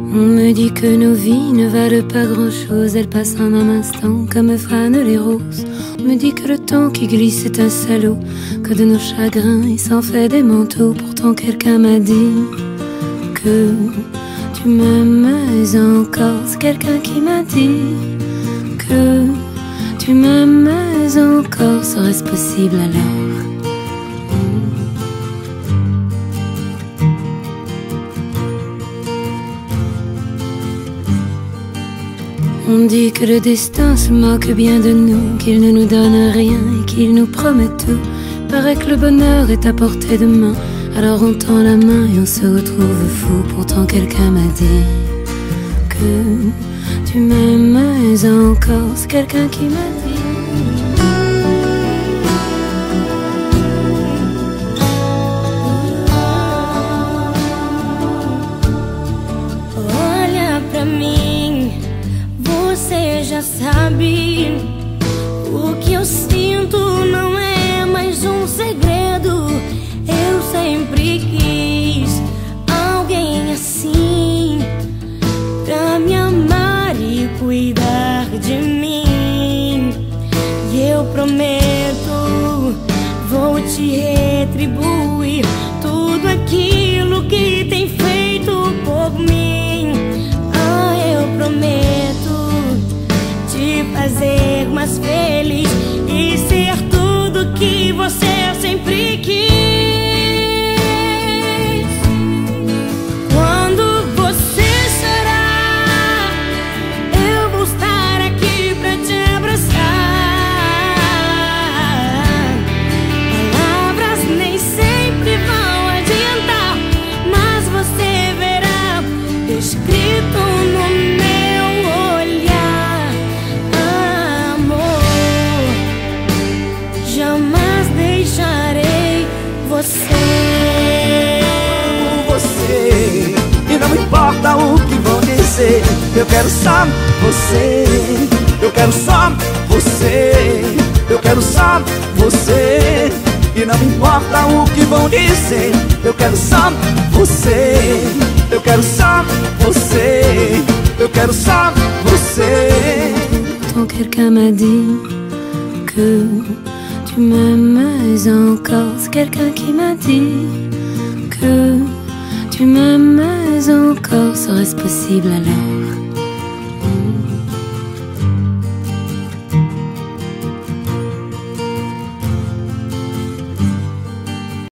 On me dit que nos vies ne valent pas grand-chose, elles passent en un instant comme fanent les roses. On me dit que le temps qui glisse est un salaud, que de nos chagrins il s'en fait des manteaux. Pourtant quelqu'un m'a dit que tu m'aimes encore. C'est quelqu'un qui m'a dit que tu m'aimes encore. Serait-ce possible alors? On dit que le destin se moque bien de nous, qu'il ne nous donne rien et qu'il nous promet tout. Paraît que le bonheur est à portée de main, alors on tend la main et on se retrouve fou. Pourtant quelqu'un m'a dit que tu m'aimes encore. C'est quelqu'un qui m'a dit. Olha pra mim, você já sabe. O que eu sinto não é mais um segredo. Eu sempre quis alguém assim, pra me amar e cuidar de mim. E eu prometo, vou te retribuir tudo aquilo que tem feito por mim. Ah, eu prometo te fazer mais feliz e ser tudo que você sempre quis. Quando você chorar, eu vou estar aqui pra te abraçar. Palavras nem sempre vão adiantar, mas você verá escrito no meu olhar. Amor, jamais deixarei você. Você, e não importa o que vão dizer, eu quero só você. Eu quero só você. Eu quero só você. E não importa o que vão dizer, eu quero só você. Eu quero só você. Eu quero só você. Pourtant quelqu'un m'a dit que tu m'aimes encore. C'est quelqu'un qui m'a dit que tu m'aimes encore. Serait-ce possible alors?